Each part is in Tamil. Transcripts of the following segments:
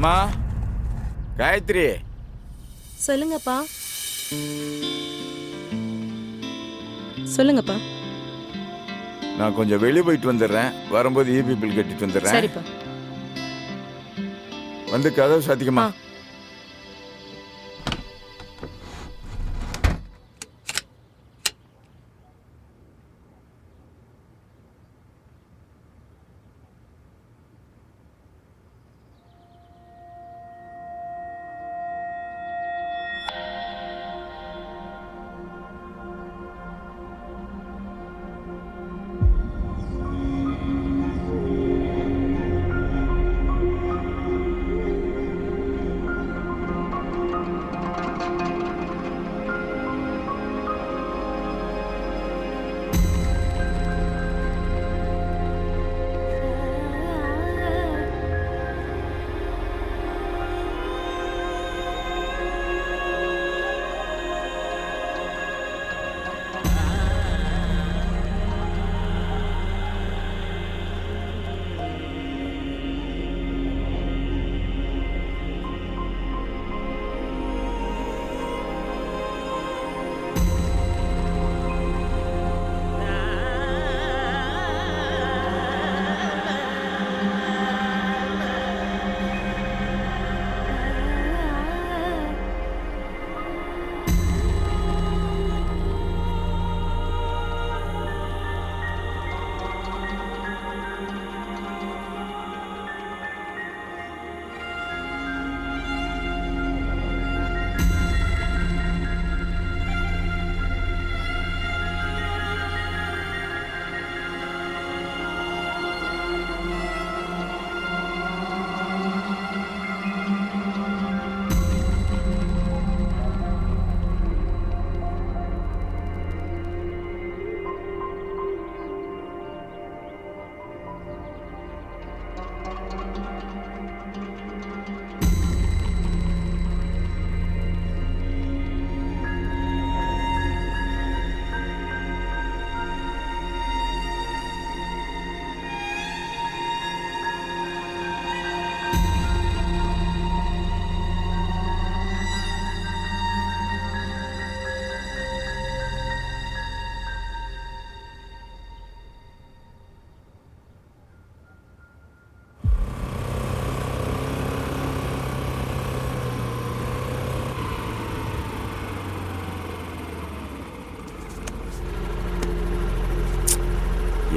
அம்மா காயத்ரி. சொல்லுங்கப்பா. சொல்லுங்கப்பா. நான் கொஞ்சம் வெளியே போயிட்டு வந்துடுறேன். வரும்போது ஈபி பில் கட்டிட்டு வந்துடுறேன். சரிப்பா. வந்து கதவு சாத்திக்கமா.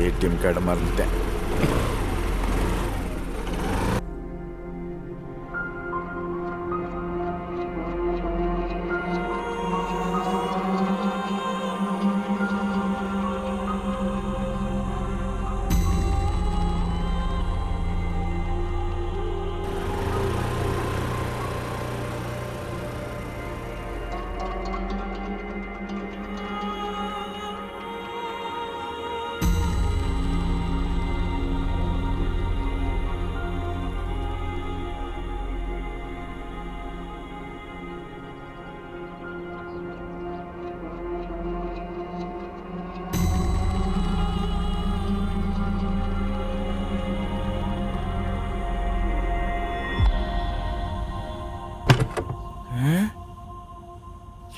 ஏடிஎம் கார்டை மறந்துட்டேன்.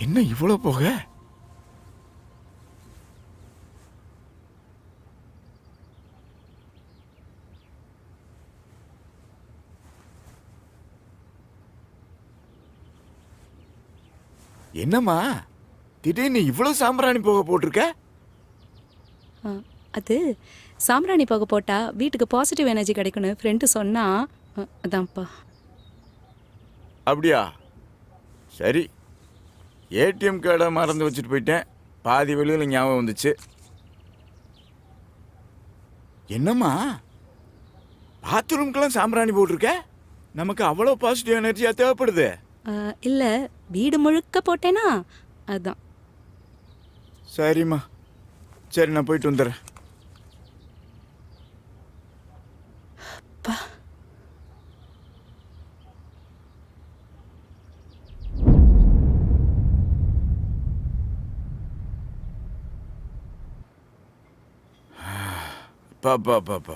என்ன இவ்வளோ போக? என்னம்மா திடீர்னு இவ்வளோ சாம்பிராணி போக போட்டிருக்க? அது சாம்பிராணி போக போட்டா வீட்டுக்கு பாசிட்டிவ் எனர்ஜி கிடைக்கும்னு ஃப்ரெண்டு சொன்னா, அதான்ப்பா. அப்படியா? சரி, ஏடிஎம் கார்டை மறந்து வச்சுட்டு போயிட்டேன். பாதி வெளியில் ஞாபகம் வந்துச்சு. என்னம்மா பாத்ரூம்க்கெல்லாம் சாம்பிராணி போட்டிருக்க? நமக்கு அவ்வளோ பாசிட்டிவ் எனர்ஜியாக தேவைப்படுது. இல்லை, வீடு முழுக்க போட்டேனா அதான். சரிம்மா, சரி நான் போயிட்டு வந்துடுறேன். பாப்பா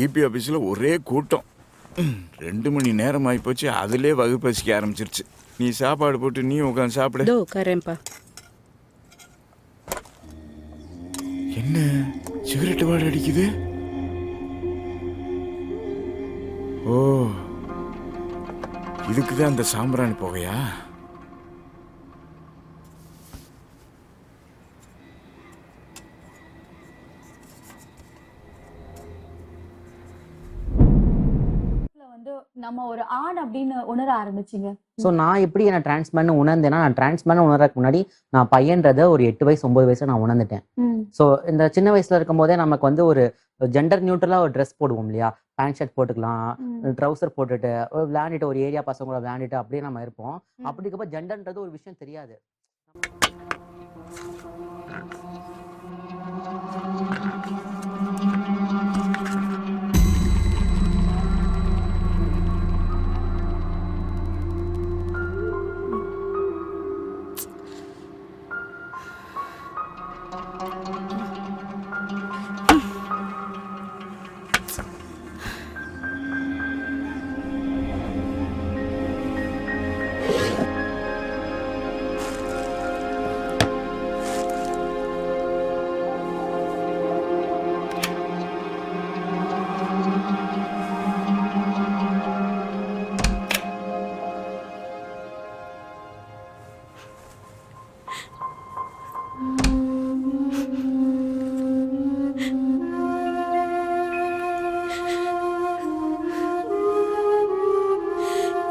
இபி ஆஃபீஸில் ஒரே கூட்டம். 2 மணி நேரம் ஆகிப்போச்சு, அதிலே வகுப்பசிக்க ஆரம்பிச்சிருச்சு. நீ சாப்பாடு போட்டு நீ உட்காந்து சாப்பிடு. இதோ உட்காரேன்ப்பா. என்ன சிகரெட் வாடை அடிக்குது? ஓ, இதுக்கு தான் அந்த சாம்பிராணி புகையா? வந்து நம்ம ஒரு ஆண் அப்படின்னு உணர ஆரம்பிச்சிங்க? ஸோ நான் எப்படி என்ன டிரான்ஸ்மேன் உணர்ந்தேன்னா, நான் டிரான்ஸ்மேன் உணர்றதுக்கு முன்னாடி நான் பையன்றதை ஒரு 8 வயசு 9 வயசுல நான் உணர்ந்துட்டேன். ஸோ இந்த சின்ன வயசுல இருக்கும் போதே நமக்கு வந்து ஒரு ஜெண்டர் நியூட்ரலா ஒரு ட்ரெஸ் போடுவோம் இல்லையா? பேண்ட் ஷர்ட் போட்டுக்கலாம், ட்ரௌசர் போட்டுட்டு விளையாண்டுட்டு ஒரு ஏரியா பசங்களோட விளையாண்டுட்டு அப்படியே நம்ம இருப்போம். அப்படி இருக்கப்ப ஜெண்டர்ன்றது ஒரு விஷயம் தெரியாது.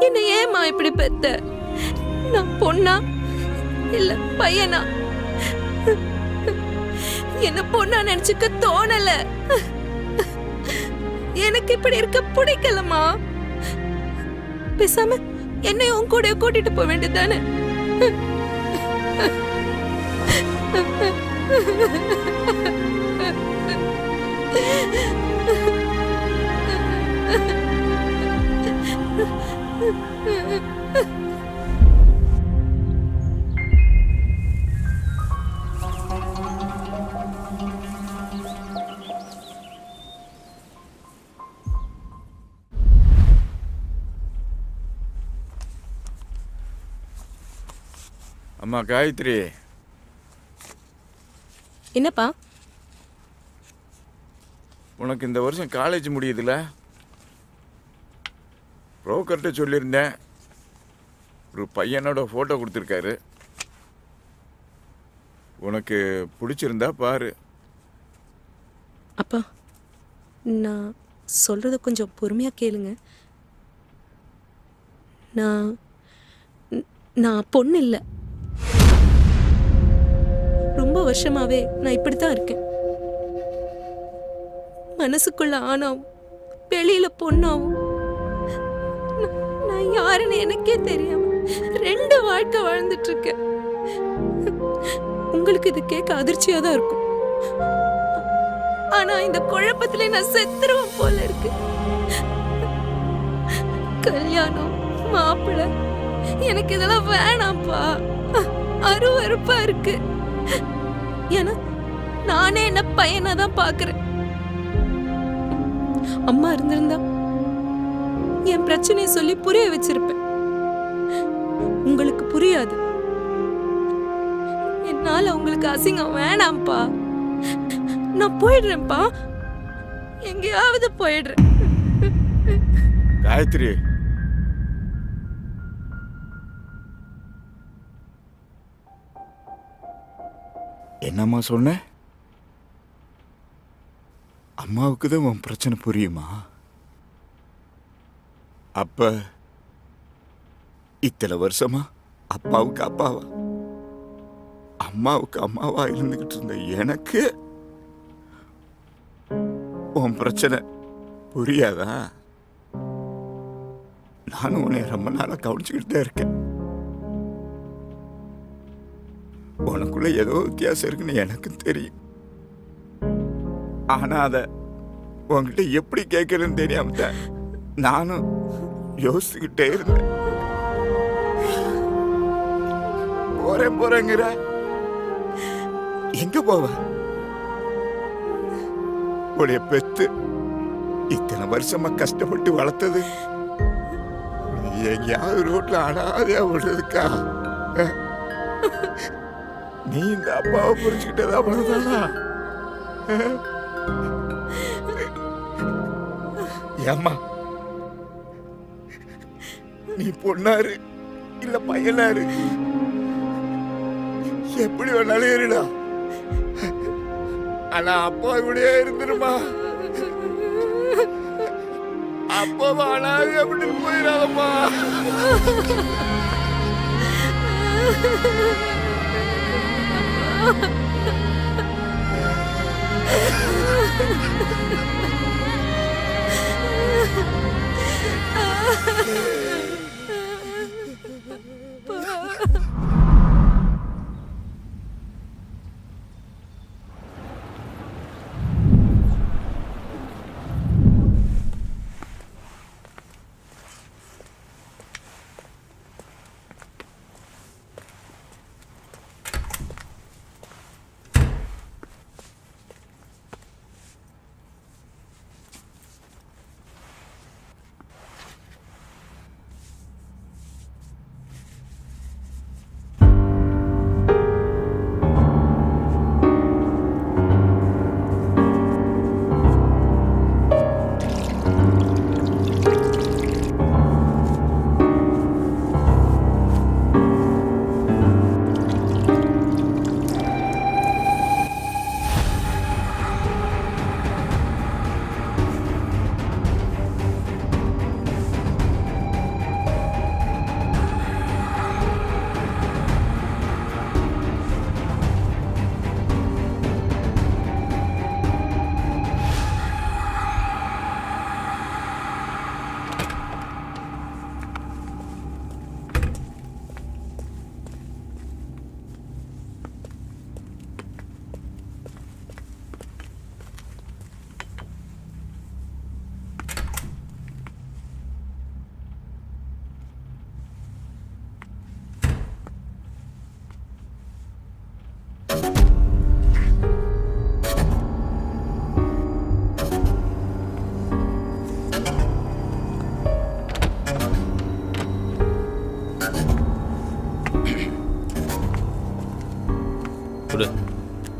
என்ன ஏமா இப்படி பெத்த? நான் பொண்ணா இல்ல பையனா? என்ன பொண்ணா நினைச்சுக்க தோணல. எனக்கு இப்படி இருக்க பிடிக்கலமா. பேசாம என்னையும் உன் கூட கூட்டிட்டு போக வேண்டியதானே? அம்மா காயத்ரி, என்னப்பா? உனக்கு இந்த வருஷம் காலேஜ் முடியுதுல? புரோக்கர்கிட்ட சொல்லியிருந்தேன், ஒரு பையனோட ஃபோட்டோ கொடுத்துருக்காரு. உனக்கு பிடிச்சிருந்தா பாரு. அப்பா, நான் சொல்றத கொஞ்சம் பொறுமையா கேளுங்க. நான் பொண்ணு இல்லை. ரொம்ப வருஷமாவே நான் இப்படித்தான் இருக்கேன். மனசுக்குள்ள ஆணாவும் வெளியில பொண்ணாவும் நான் யாருன்னு எனக்கே தெரியாம 2 வாழ்க்கை வாழ்ந்துட்டு இருக்கேன். உங்களுக்கு இது கேட்க அதிர்ச்சியா தான் இருக்கும். ஆனா இந்த குழப்பத்திலே நான் செத்துருவேன் போல இருக்கு. கல்யாணம், மாப்பிள்ளை, எனக்கு இதெல்லாம் வேணாம்ப்பா. அருவருப்பா இருக்கு. ஏன்னா நானே என்ன பையனா தான் பாக்குறேன். அம்மா இருந்திருந்தா என் பிரச்சனையை சொல்லி புரிய வச்சிருப்பேன். உங்களுக்கு புரியாது. என்னால உங்களுக்கு அசிங்கம் வேணாம்ப்பா. நான் போயிடுறேன்ப்பா. எங்கேயாவது போயிடுறேன். காயத்ரி, என்னம்மா சொன்ன? அம்மாவுக்கு தான் உன் பிரச்சனை புரியுமா? அப்ப இத்தனை வருஷமா அப்பாவுக்கு அப்பாவா, அம்மாவுக்கு அம்மாவா இருந்துகிட்டு இருந்த எனக்கு உன் பிரச்சனை புரியாதா? நானும் உன்னை ரொம்ப நாளா கவனிச்சுக்கிட்டு தான் இருக்கேன். உனக்குள்ள ஏதோ வித்தியாசம் இருக்குன்னு எனக்கும் தெரியும். ஆனா அத உன்கிட்ட எப்படி கேட்கறதுன்னு தெரியாம தான் நானும் யோசிச்சுக்கிட்டே இருந்தேன். போறேங்கிற எங்க போவ? உடைய பெத்து இத்தனை வருஷமா கஷ்டப்பட்டு வளர்த்தது நீ எங்கேயாவது ரோட்ல அனாதையா விடுறதுக்கா? நீ இந்த அப்பாவை புரிஞ்சுக்கிட்டதா பண்ணதானா? ஏம்மா, நீ பொண்ணாரு இல்ல பையனாரு, எப்படி வேணாலும் இருடா. ஆனா அப்பா இப்படியே இருந்துருமா? அப்பா அனாதை அப்படின்னு போயிடாதம்மா.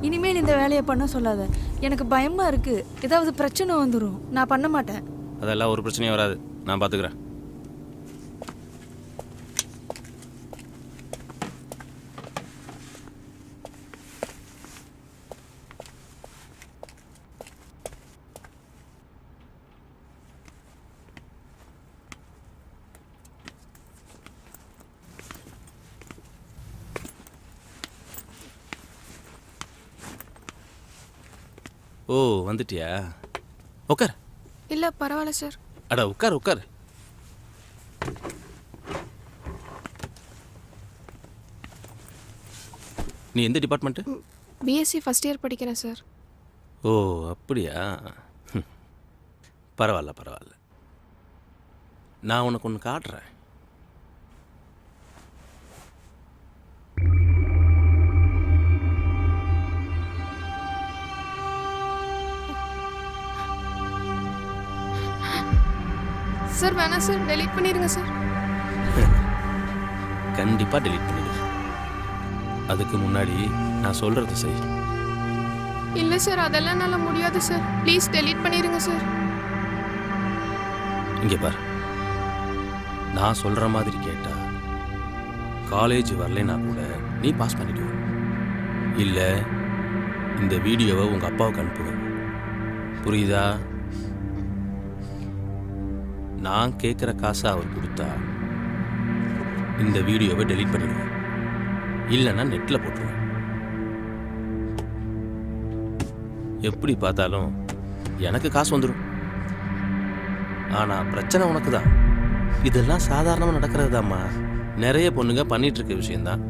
இனிமேல் இந்த வேலையை பண்ண சொல்லாத. எனக்கு பயமா இருக்கு. ஏதாவது பிரச்சனை வந்துடும். நான் பண்ண மாட்டேன். அதெல்லாம் ஒரு பிரச்சனையும் வராது. நான் பார்த்துக்கிறேன். ஓ, வந்துட்டியா? உட்கார். இல்லை பரவாயில்ல சார். அட உட்கார் உட்கார். நீ எந்த டிபார்ட்மெண்ட்டு? பிஎஸ்சி ஃபர்ஸ்ட் இயர் படிக்கிறேன் சார். ஓ அப்படியா? பரவாயில்ல பரவாயில்ல. நான் உனக்கு ஒன்று காட்டுறேன். சார் வேணாம் சார், டெலீட் பண்ணிடுங்க சார். கண்டிப்பாக டெலீட் பண்ணிடு. அதுக்கு முன்னாடி நான் சொல்கிறது செய். இல்லை சார், அதெல்லாம் என்னால் முடியாது சார். ப்ளீஸ் டெலீட் பண்ணிடுங்க சார். இங்கே பார், நான் சொல்கிற மாதிரி கேட்டா காலேஜ் வரலைன்னா கூட நீ பாஸ் பண்ணிடுவ. இல்லை இந்த வீடியோவை உங்கள் அப்பாவுக்கு அனுப்புவேன். புரியுதா? நான் கேட்குற காசை அவர் கொடுத்தா இந்த வீடியோவை டெலீட் பண்ணிடுவேன். இல்லைன்னா நெட்டில் போட்டுருவேன். எப்படி பார்த்தாலும் எனக்கு காசு வந்துடும். ஆனால் பிரச்சனை உனக்கு தான். இதெல்லாம் சாதாரணமாக நடக்கிறது தாம்மா. நிறைய பொண்ணுங்க பண்ணிட்டு இருக்க விஷயந்தான்.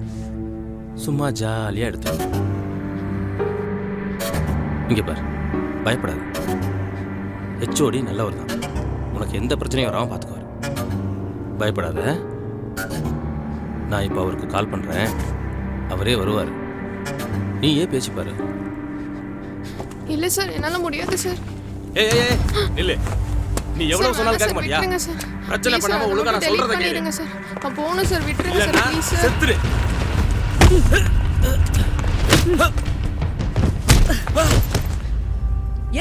சும்மா ஜாலியாக எடுத்து இங்கே பார், பயப்படாது. ஹெச்ஓடி நல்லவர் தான். உனக்கு எந்த பிரச்சனையும் வராமல் பார்த்துக்குவார். பயப்படாத. நான் இப்போ அவருக்கு கால் பண்ணுறேன். அவரே வருவார். நீ ஏன் பேசிப்பாரு. இல்லை சார், என்னால் முடியாது சார். ஏய் இல்லை, நீ எவ்வளவு சொன்னாலும் கேட்க சார், மாட்டியா? விட்டுருங்க சார். பிரச்சனை Please பண்ணாம சார், ஒழுங்கா நான் delete சொல்றதை கேளு. பண்ணிடுங்க சார். நான் போகணும் சார், விட்டுருங்க சார், இல்லைன்னா please சார். செத்துரு.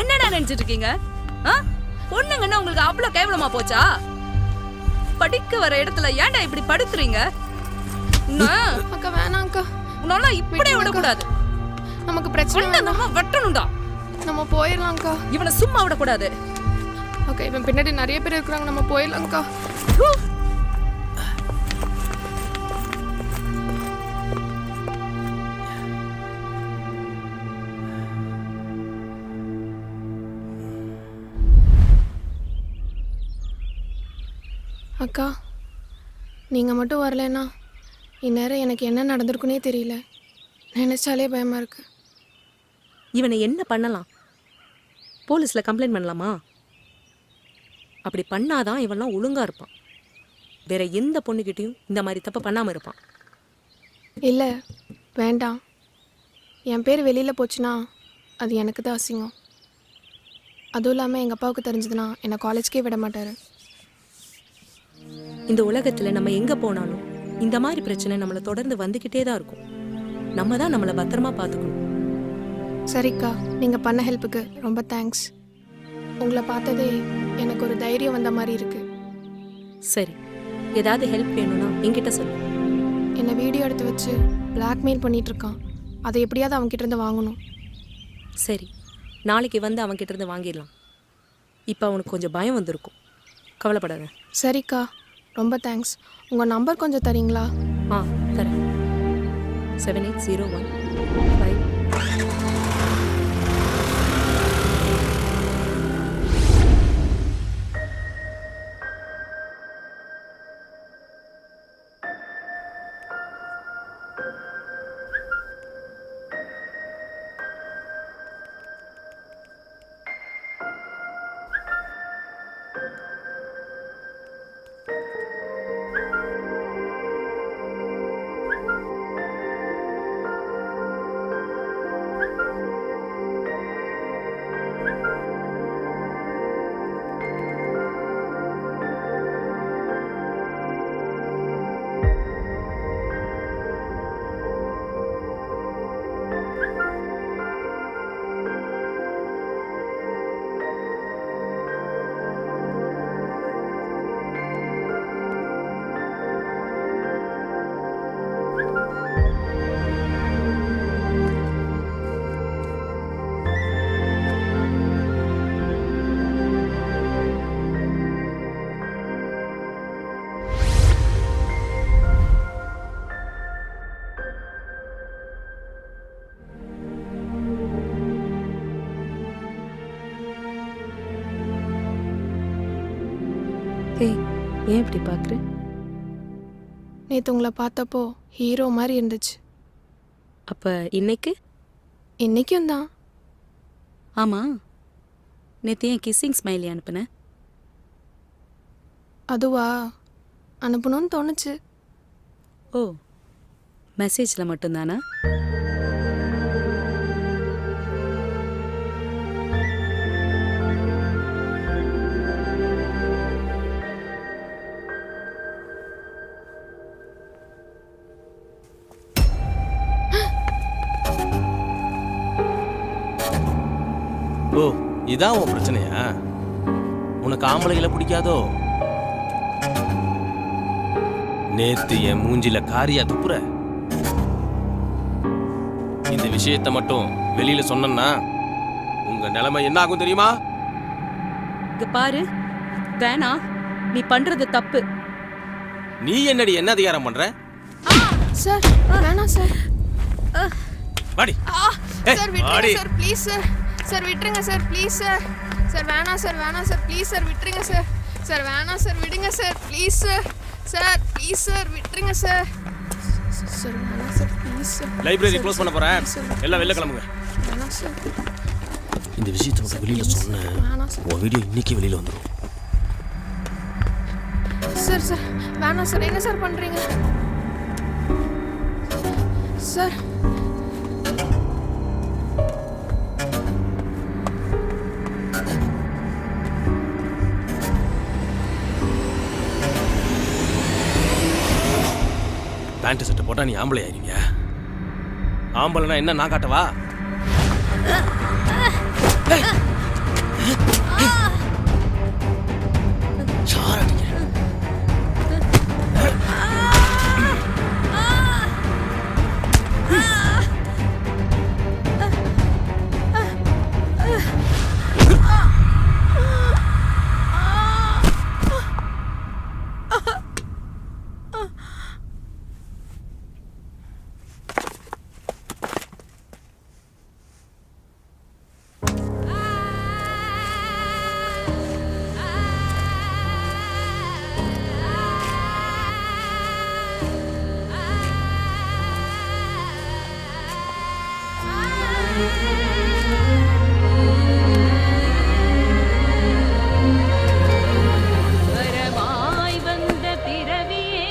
என்னடா நினைச்சிட்டு இருக்கீங்க? பொண்ணுங்கன்னா உங்களுக்கு அவ்வளவு கேவலமா போச்சா? படிக்க வர இடத்துல ஏன்டா இப்படி படுத்துறீங்க? அக்கா வேணாம் அக்கா. உன்னால இப்படியே விடக்கூடாது. நமக்கு பிரச்சனை வேணாம். நம்ம வெட்டணும்டா. நம்ம போயிடலாம் அக்கா. இவனை சும்மா விடக்கூடாது. அக்கா இவன் பின்னாடி நிறைய பேர் இருக்கிறாங்க, நம்ம போயிடலாம் அக்கா. அக்கா நீங்கள் மட்டும் வரலன்னா இந்நேரம் எனக்கு என்ன நடந்திருக்குன்னே தெரியல. நினைச்சாலே பயமா இருக்கு. இவனை என்ன பண்ணலாம்? போலீஸ்ல கம்ப்ளைண்ட் பண்ணலாமா? அப்படி பண்ணாதான் இவன்லாம் ஒழுங்கா இருப்பான். வேற எந்த பொண்ணுகிட்டயும் இந்த மாதிரி தப்பு பண்ணாம இருப்பான். இல்லை வேண்டாம். என் பேர் வெளியில் போச்சுன்னா அது எனக்கு தான் அசிங்கம். அதுவும் இல்லாமல் எங்கள் அப்பாவுக்கு தெரிஞ்சதுன்னா என்னை காலேஜ்க்கே விட மாட்டார். இந்த உலகத்துல நம்ம எங்க போனாலும் இந்த மாதிரி பிரச்சனை நம்மளை தொடர்ந்து வந்துகிட்டே தான் இருக்கும். நம்ம தான் நம்மளை பத்திரமா பார்த்துக்கணும். சரிக்கா, நீங்கள் பண்ண ஹெல்ப்புக்கு ரொம்ப தேங்க்ஸ். உங்களை பார்த்ததே எனக்கு ஒரு தைரியம் வந்த மாதிரி இருக்கு. சரி, ஏதாவது ஹெல்ப் வேணும்னா என்கிட்ட சொல்லு. என்னை வீடியோ எடுத்து வச்சு பிளாக்மெயில் பண்ணிட்டு இருக்கான். அதை எப்படியாவது அவன்கிட்ட இருந்து வாங்கணும். சரி, நாளைக்கு வந்து அவன்கிட்ட இருந்து வாங்கிடலாம். இப்போ அவனுக்கு கொஞ்சம் பயம் வந்திருக்கும். கவலைப்படாத. சரிக்கா, ரொம்ப தேங்க்ஸ். உங்கள் நம்பர் கொஞ்சம் தரீங்களா? தரேன். 7801 ஏன் இப்படி பார்க்குற? நேற்று உங்களை பார்த்தப்போ ஹீரோ மாதிரி இருந்துச்சு. அப்போ இன்னைக்கு? இன்றைக்கும் தான். ஆமாம், நேற்று ஏன் கிஸ்ஸிங் ஸ்மைலி அனுப்புனேன்? அதுவா, அனுப்பணும்னு தோணுச்சு. ஓ, மெசேஜில் மட்டும்தானா? ஓ, இதான் உன் பிரச்சனையா? உனக்கு ஆம்பளைகளை பிடிக்காதோ? நேத்து என் மூஞ்சில காரியா துப்புற. இந்த விஷயத்தை மட்டும் வெளியில சொன்னா உங்க நிலைமை என்ன ஆகும் தெரியுமா? இங்க பாரு, வேணா, நீ பண்றது தப்பு. நீ என்னடி என்ன அதிகாரம் பண்ற? சார் வேணாம் சார். வாடி. சார் விட்டுருங்க சார், ப்ளீஸ் சார். சார் விட்டுருங்க சார், ப்ளீஸ் சார். சார் வேணாம் சார், வேணாம் சார், ப்ளீஸ் சார் விட்டுருங்க சார். சார் வேணாம் சார், விடுங்க sir, please sir. Sir please sir விட்டுருங்க சார். சார் வேணாம் sir, please sir. Library close பண்ண போறேன், எல்லாம் வெளில கிளம்புங்க. வேணாம் சார். இந்த விஷயத்தை மட்டும் வெளியில சொன்ன வேணாம் சார். உன் வீடியோ இன்னைக்கு வெளியில வந்துடும். சார் சார் வேணாம் சார். என்ன சார் பண்றீங்க சார்? பேண்ட் சட்டை போட்டா நீ ஆம்பளை ஆயிருங்க. ஆம்பளைனா என்ன நான் காட்டவா? வரமாய் வந்த பிறவியே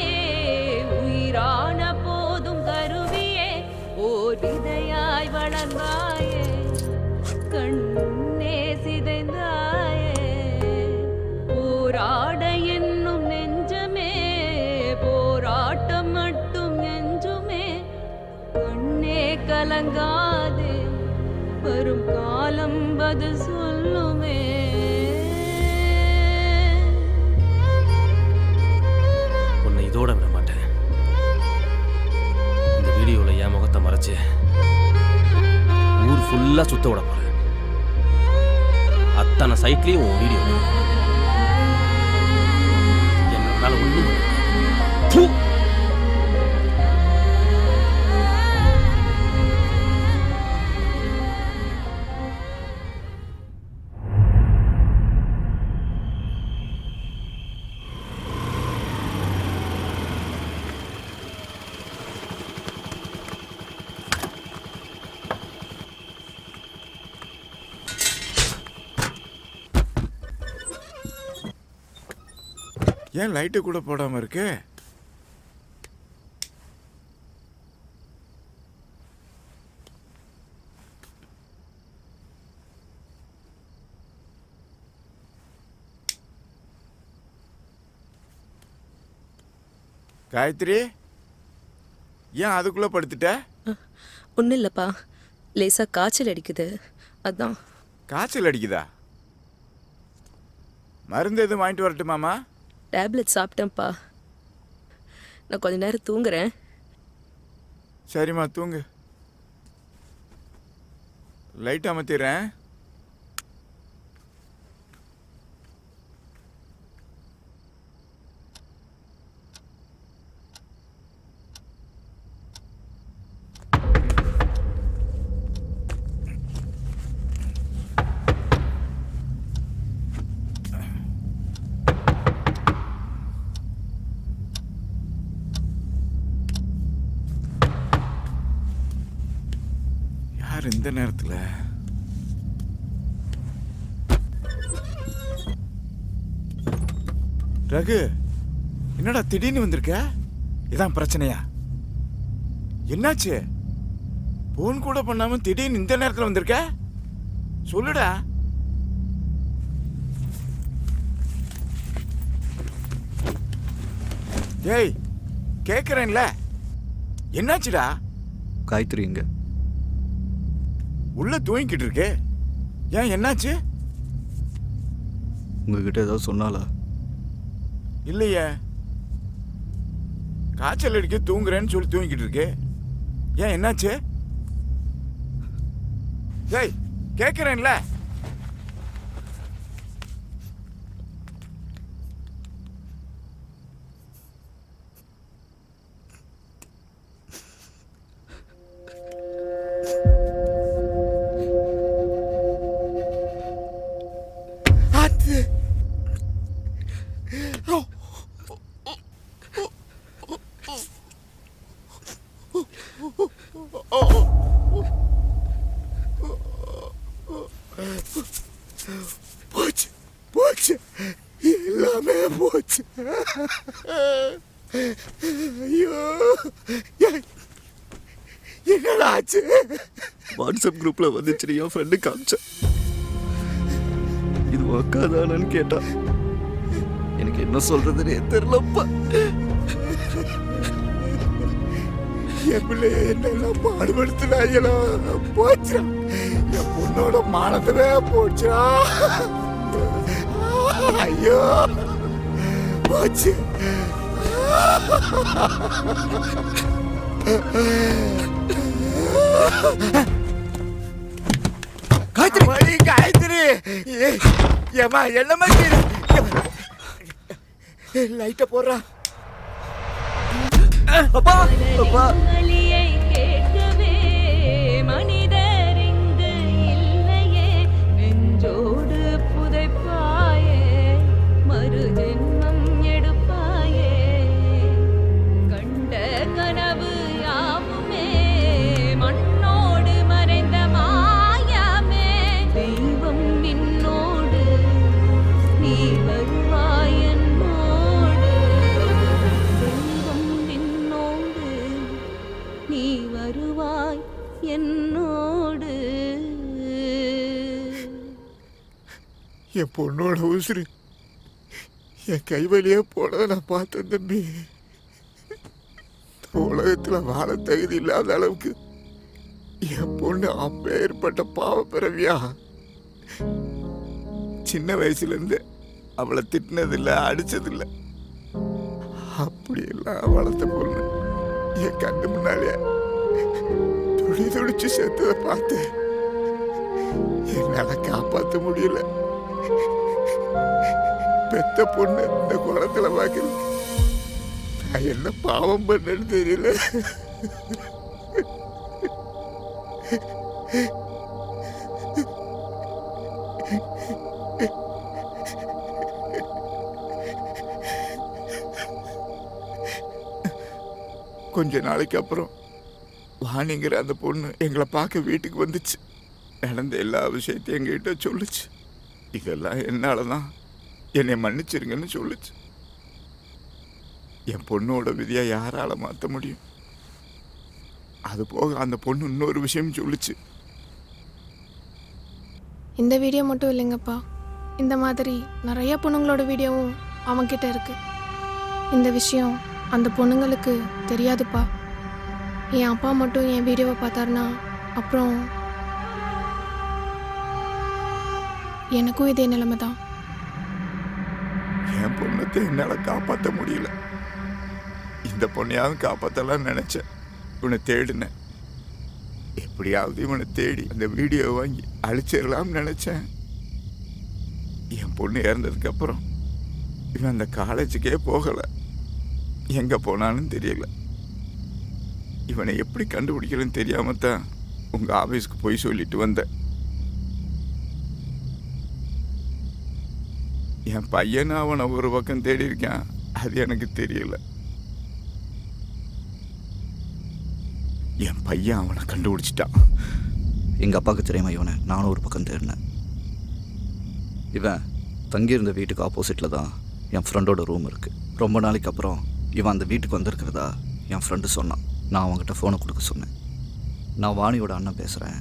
உயிரான போதும் கருவியே ஓர் விதையாய் வளர்ந்தாயே கண்ணே சிதைந்தாயே போராட என்னும் நெஞ்சமே போராட்டம் மட்டும் நெஞ்சுமே கண்ணே கலங்காதே வரும் காலம் பதில் சொல்லுமே. உன்னை இதோட விட மாட்டேன். இந்த வீடியோவில் என் முகத்தை மறைச்சு ஊர் ஃபுல்லாக சுத்த விட போகிறேன். அத்தனை சைட்லேயும் உன் வீடியோ என்னால் ஒன்றும் ஏன் லைட்டு கூட போடாம இருக்கு? காயத்ரி, ஏன் அதுக்குள்ள படுத்துட்ட? ஒன்றும் இல்லைப்பா, லேசாக காய்ச்சல் அடிக்குது, அதான். காய்ச்சல் அடிக்குதா? மருந்து எதுவும் வாங்கிட்டு வரட்டுமாமா? டேப்லெட் சாப்பிட்டேன்ப்பா. நான் கொஞ்ச நேரம் தூங்குறேன். சரிம்மா, தூங்கு. லைட் அமர்த்திடுறேன். இந்த நேரத்துல ரகு, என்னடா திடீர்னு வந்திருக்க? இதான் பிரச்சனையா? என்னாச்சு? போன் கூட பண்ணாம திடீர்னு இந்த நேரத்துல வந்திருக்க? சொல்லுடா. ஏய், கேக்குறேன்ல, என்னாச்சுடா? காயத்ரி எங்க? உள்ள தூங்கிக்கிட்டு இருக்கு. ஏன், என்னாச்சு? உங்ககிட்ட ஏதாவது சொன்னாலா? இல்லையே, காய்ச்சல் அடிக்க தூங்குறேன்னு சொல்லி தூங்கிக்கிட்டு இருக்கு. ஏன், என்னாச்சு? ஏய், கேட்குறேன்ல. போச்சு போச்சு, எல்லாமே போச்சு. ஐயோ, என்னடா ஆச்சு? வாட்ஸ்அப் குரூப்ல வந்துச்சு, என் ஃப்ரெண்டு காமிச்சேன். இது ஒக்காதானு கேட்டா எனக்கு என்ன சொல்றதுன்னே தெரியலப்பா. என் பிள்ளைய என்னெல்லாம் பாடுபடுத்தினாங்களோ போச்சா. என் பொண்ணோட மானத்தவே போச்சா. ஐயோ போச்சு. காயத்ரி காயத்ரி ஏமா என்னமா லைட்ட போடுறா. அப்பா அப்பா மொழியை கேட்கவே மனிதர் இங்கு இல்லையே, நெஞ்சோடு புதைப்பாயே மறு ஜென்மம் எடுப்பாயே, கண்ட கனவு யாவுமே மண்ணோடு மறைந்த மாயமே, தெய்வம் நின்னோடு நீ வருவாய் என்னோடு, தெய்வம் நின்னோடு நீ வருவாய் என்னோடு. என் பொண்ணோட உசுறு என் கைவலியே போனதை நான் பார்த்தேன் தம்பி. உலகத்தில் வாழ தகுதி இல்லாத அளவுக்கு என் பொண்ணு அப்பேற்பட்ட பாவ பிறவியா. சின்ன வயசுலேருந்து அவளை திட்டினதில்லை, அடித்ததில்லை. அப்படியெல்லாம் வளர்த்த பொண்ணு என் கண்ணு முன்னாலே துடி துடிச்சு செத்ததை பார்த்தேன். என்னால் காப்பாற்ற முடியல. பெத்த பொண்ணு இந்த குளத்துல பார்க்குறது நான் என்ன பாவம் பண்ணேன்னு தெரியல. கொஞ்ச நாளைக்கு அப்புறம் வாணிங்கிற அந்த பொண்ணு எங்களை பார்க்க வீட்டுக்கு வந்துச்சு. நடந்த எல்லா விஷயத்தையும் எங்ககிட்ட சொல்லுச்சு. இதெல்லாம் என்னால தான், என்னை மன்னிச்சிருங்கன்னு சொல்லுச்சு. என் பொண்ணோட விதியை யாரால மாற்ற முடியும்? அது போக அந்த பொண்ணு இன்னொரு விஷயம் சொல்லுச்சு. இந்த வீடியோ மட்டும் இல்லைங்கப்பா, இந்த மாதிரி நிறைய பொண்ணுங்களோட வீடியோவும் அவன்கிட்ட இருக்கு. இந்த விஷயம் அந்த பொண்ணுங்களுக்கு தெரியாதுப்பா. என் அப்பா மட்டும் என் வீடியோவை பார்த்தாருன்னா அப்புறம் எனக்கும் இதே நிலைமை தான். என் பொண்ணத்தை என்னால் காப்பாற்ற முடியல. இந்த பொண்ணையாவது காப்பாற்றலாம் நினச்சேன். இவனை தேடினேன். எப்படியாவது இவனை தேடி அந்த வீடியோவை வாங்கி அழிச்சிடலாம்னு நினச்சேன். என் பொண்ணு இறந்ததுக்கப்புறம் இவன் அந்த காலேஜுக்கே போகலை. எங்கே போனான்னு தெரியல. இவனை எப்படி கண்டுபிடிக்கிறேன்னு தெரியாமல் தான் உங்கள் ஆஃபீஸ்க்கு போய் சொல்லிட்டு வந்தேன். என் பையனை அவனை ஒரு பக்கம் தேடி இருக்கான், அது எனக்கு தெரியல. என் பையன் அவனை கண்டுபிடிச்சிட்டான். எங்கள் அப்பாவுக்கு தெரியுமா இவனை நானும் ஒரு பக்கம் தேடினேன். இவன் தங்கியிருந்த வீட்டுக்கு ஆப்போசிட்டில் தான் என் ஃப்ரெண்டோட ரூம் இருக்குது. ரொம்ப நாளைக்கு அப்புறம் இவன் அந்த வீட்டுக்கு வந்திருக்கிறதா என் ஃப்ரெண்டு சொன்னான். நான் அவங்ககிட்ட ஃபோனை கொடுக்க சொன்னேன். நான் வாணியோட அண்ணன் பேசுகிறேன்,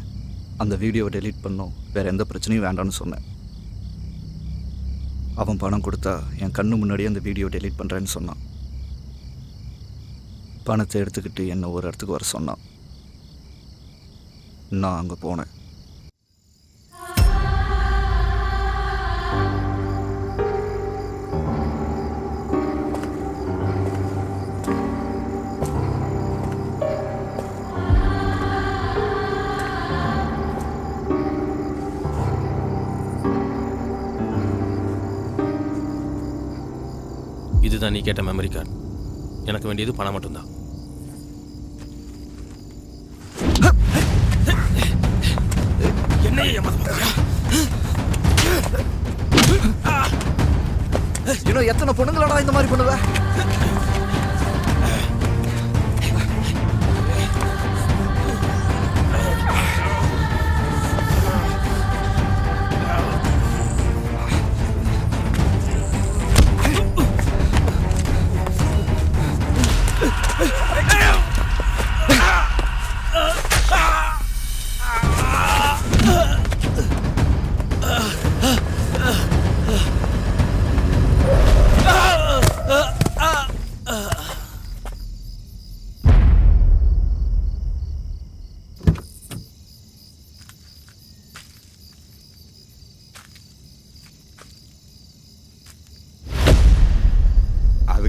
அந்த வீடியோவை டெலீட் பண்ணும், வேறு எந்த பிரச்சனையும் வேண்டாம்னு சொன்னேன். அவன் பணம் கொடுத்தா என் கண்ணு முன்னாடியே அந்த வீடியோ டெலீட் பண்ணுறேன்னு சொன்னான். பணத்தை எடுத்துக்கிட்டு என்னை ஒரு இடத்துக்கு வர சொன்னான். நான் அங்கே போனேன். இதுதான் நீ கேட்ட மெமரி கார்டு. எனக்கு வேண்டியது பணம் மட்டும்தான். இன்னும் எத்தனை பொண்ணுங்களா இந்த மாதிரி பண்ணுவ?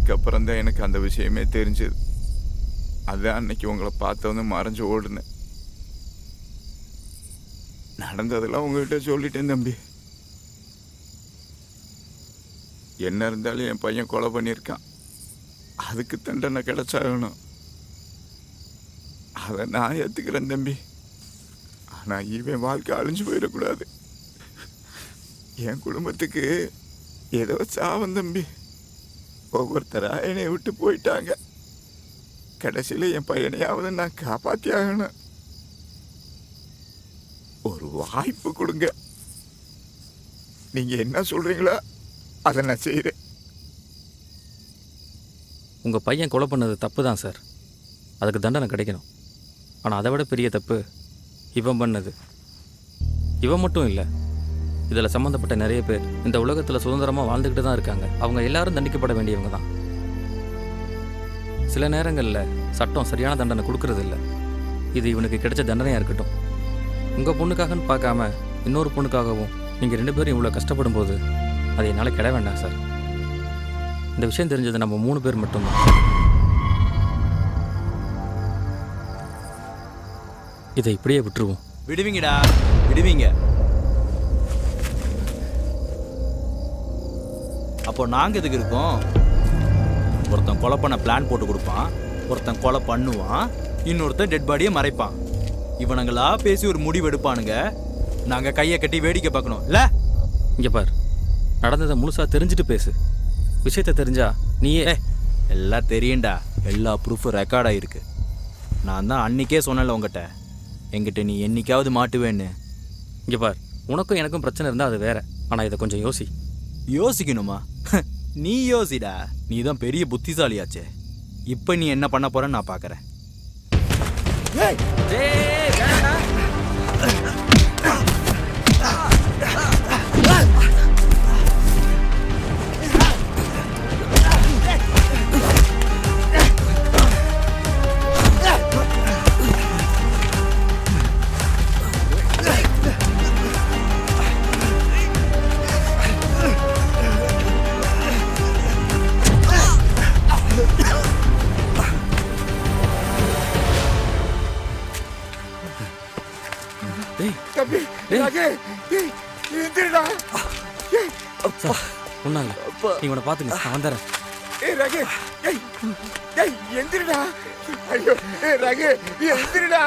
அதுக்கப்புறம் தான் எனக்கு அந்த விஷயமே தெரிஞ்சது. அதான் அன்னைக்கு உங்களை பார்த்தவொன்னு மறைஞ்சு ஓடுனேன். நடந்ததெல்லாம் உங்ககிட்ட சொல்லிட்டேன் தம்பி. என்ன இருந்தாலும் என் பையன் கொலை பண்ணியிருக்கான். அதுக்கு தண்டனை கிடைச்சாகணும். அதை நான் ஏற்றுக்கிறேன் தம்பி. ஆனால் இவன் வாழ்க்கை அழிஞ்சு போயிடக்கூடாது. என் குடும்பத்துக்கு ஏதோ சாவம் தம்பி. ஒவ்வொருத்தரா என்னை விட்டு போயிட்டாங்க. கடைசியில் என் பையனையாவது நான் காப்பாற்றி ஆகணும். ஒரு வாய்ப்பு கொடுங்க. நீங்க என்ன சொல்றீங்களோ அதை நான் செய்கிறேன். உங்கள் பையன் கொலை பண்ணது தப்பு தான் சார். அதுக்கு தண்டனை கிடைக்கணும். ஆனால் அதை விட பெரிய தப்பு இவன் பண்ணது. இவன் மட்டும் இல்லை, இதில் சம்மந்தப்பட்ட நிறைய பேர் இந்த உலகத்தில் சுதந்திரமாக வாழ்ந்துக்கிட்டு தான் இருக்காங்க. அவங்க எல்லாரும் தண்டிக்கப்பட வேண்டியவங்க தான். சில நேரங்களில் சட்டம் சரியான தண்டனை கொடுக்கறது இல்லை. இது இவனுக்கு கிடைச்ச தண்டனையாக இருக்கட்டும். உங்கள் பொண்ணுக்காகன்னு பார்க்காம இன்னொரு பொண்ணுக்காகவும் நீங்கள் 2 பேரும் இவ்வளோ கஷ்டப்படும் போது அதை என்னால் கிட வேண்டாம் சார். இந்த விஷயம் தெரிஞ்சது நம்ம 3 பேர் மட்டும்தான். இதை இப்படியே விட்டுருவோம். விடுவீங்கடா, விடுவீங்க. அப்போ நாங்கள் எதுக்கு இருக்கோம்? ஒருத்தன் கொலை பண்ண பிளான் போட்டு கொடுப்பான், ஒருத்தன் கொலை பண்ணுவான், இன்னொருத்தன் டெட் பாடியை மறைப்பான். இவனுங்களா பேசி ஒரு முடிவு எடுப்பானுங்க. நாங்கள் கையை கட்டி வேடிக்கை பார்க்கணும் இல்லை? இங்கே பார், நடந்ததை முழுசாக தெரிஞ்சுட்டு பேசு. விஷயத்தை தெரிஞ்சா நீயே எல்லாம் தெரியும்டா. எல்லா ப்ரூஃபும் ரெக்கார்ட் ஆகிருக்கு. நான் தான் அன்றைக்கே சொன்னல உங்ககிட்ட, என்கிட்ட நீ என்னைக்காவது மாட்டுவேன்னு. இங்கே பார், உனக்கும் எனக்கும் பிரச்சனை இருந்தால் அது வேற. ஆனால் இதை கொஞ்சம் யோசி. யோசிக்கணுமா? நீ யோசிடா, நீ தான் பெரிய புத்திசாலியாச்சே. இப்போ நீ என்ன பண்ண போறன்னு நான் பார்க்குறேன். தம்பி, ஒன்றாங்க. நீ உன்னை பார்த்துங்க, நான் வந்துடுறேன். ரகு, எந்திரிடா. ஐயோ ரகு, எந்திரிடா.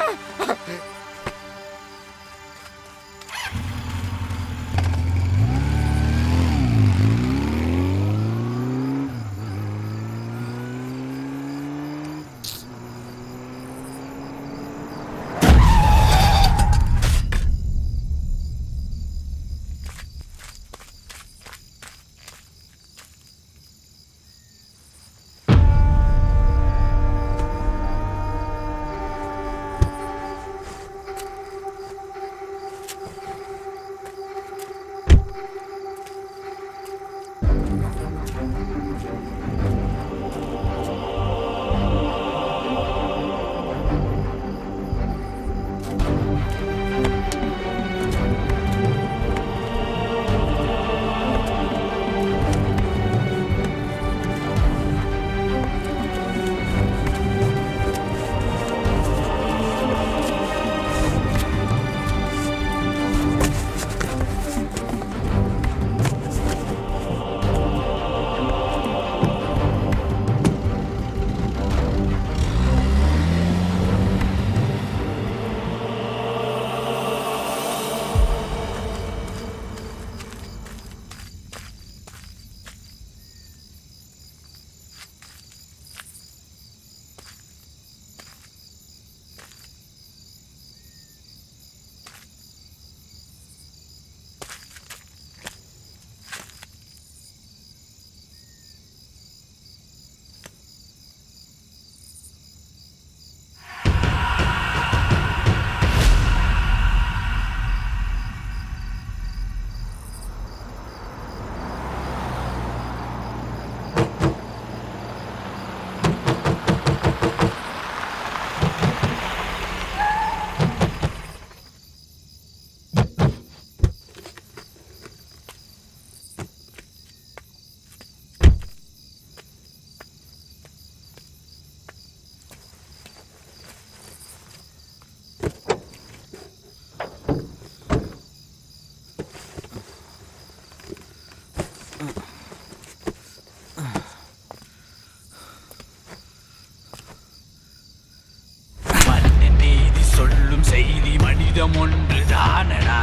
நீதி சொல்லும் செய்தி மனிதம் ஒன்று தானடா.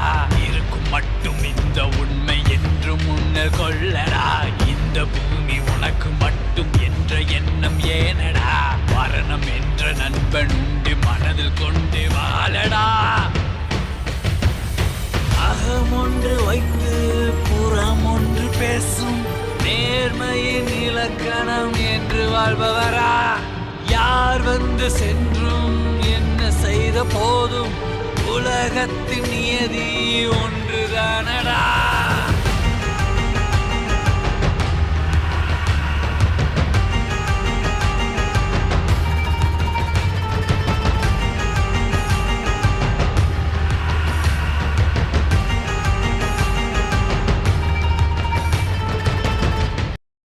இருக்கும் மட்டும் இந்த உண்மை என்று முன்னர் கொள்ளடா. இந்த பூமி உனக்கு மட்டும் என்ற எண்ணம் ஏனடா. மரணம் என்ற நண்பன் உண்டு மனதில் கொண்டு வாழடா. அகம் ஒன்று வைத்து புறம் ஒன்று பேசும் நேர்மையின் இலக்கணம் என்று வாழ்பவரா. யார் வந்து சென்றும் என்ன செய்த போதும் உலகத்தின் நியதி ஒன்றுதானடா.